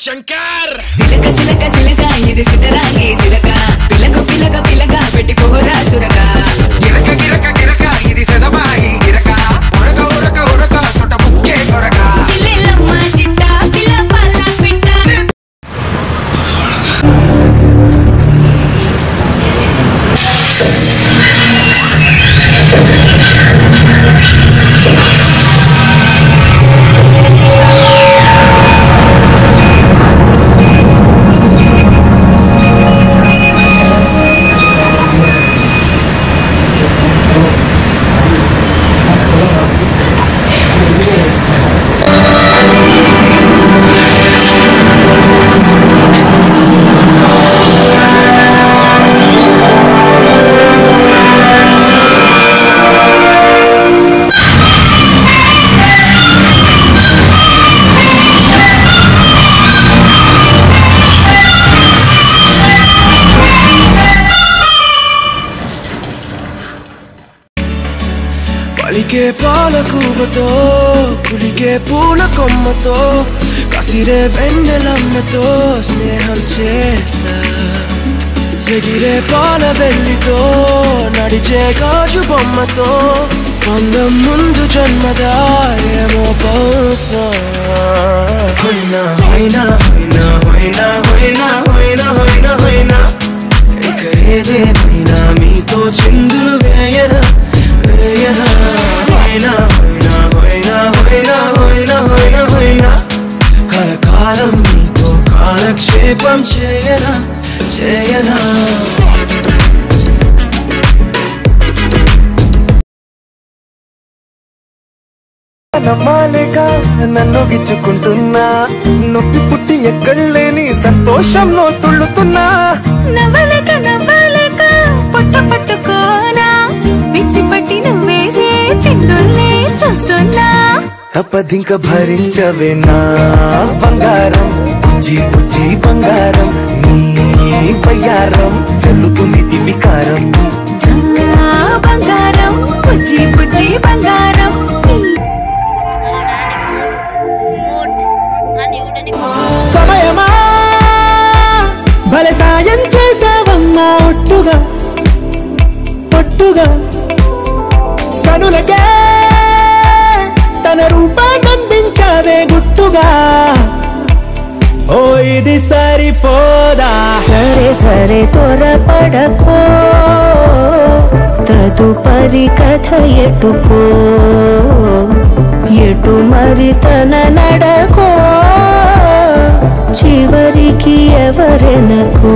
శంకర్ సిలక సిలక సిలక ఇది సిద్ధరాంగి సిలక పిలక పిలక పిలక పెట్టి పోరా సురక గిరక గిరక గిరక ఇది సెదబాయి గిరక ఉరక ఉరక ఉరక సొట ముక్కే కొరక చిల్లెలమ్మ చిట్ట పిల్ల పల్ల పిట్ట పలికే పాలకూవతో పులికే పూల కొమ్మతో కసిరే వెన్నెలమ్మతో స్నేహం చేసా ఎగిరే పాల వెల్లితో నడిచే గాజు బొమ్మతో అందం ముందు జన్మదా ఏమో బహుశా హోయినా హోయినా హోయినా హోయినా హోయినా హోయినా హోయినా హోయినా ఇక ఏదేమైనా మీతో చిందులు వేయనా వేయనా హోయినా హోయినా హోయినా హోయినా హోయినా హోయినా హోయినా కలకాలం మీతో కాలక్షేపం చేయనా చేయనా నమ్మాలేక నన్ను గిచ్చుకుంటున్నా నొప్పి పుట్టి ఎక్కడలేని సంతోషంలో తుళ్ళుతున్నా నవ్వలేక నవ్వలేక పొట్ట పట్టుకోనా పిచ్చి పట్టి నువ్వేసే చిందుల్ని చూస్తున్నా తప్పదింక భరించవేనా బంగారం పుచ్చి పుచ్చి బంగారం నీ పయ్యారం చల్లుతుంది వికారం బంగారం పుచ్చి పుచ్చి బంగారం సమయమా భలే సాయం చేసావమ్మా ఒట్టుగా ఒట్టుగా కనులకే తన రూపాన్నందించావే గుట్టుగా ఓ ఇది సరిపోదా సరే సరే త్వరపడకో తదుపరి కథ ఎటుకో ఎటు మరి తన నడకో చివరికి ఎవరెనకో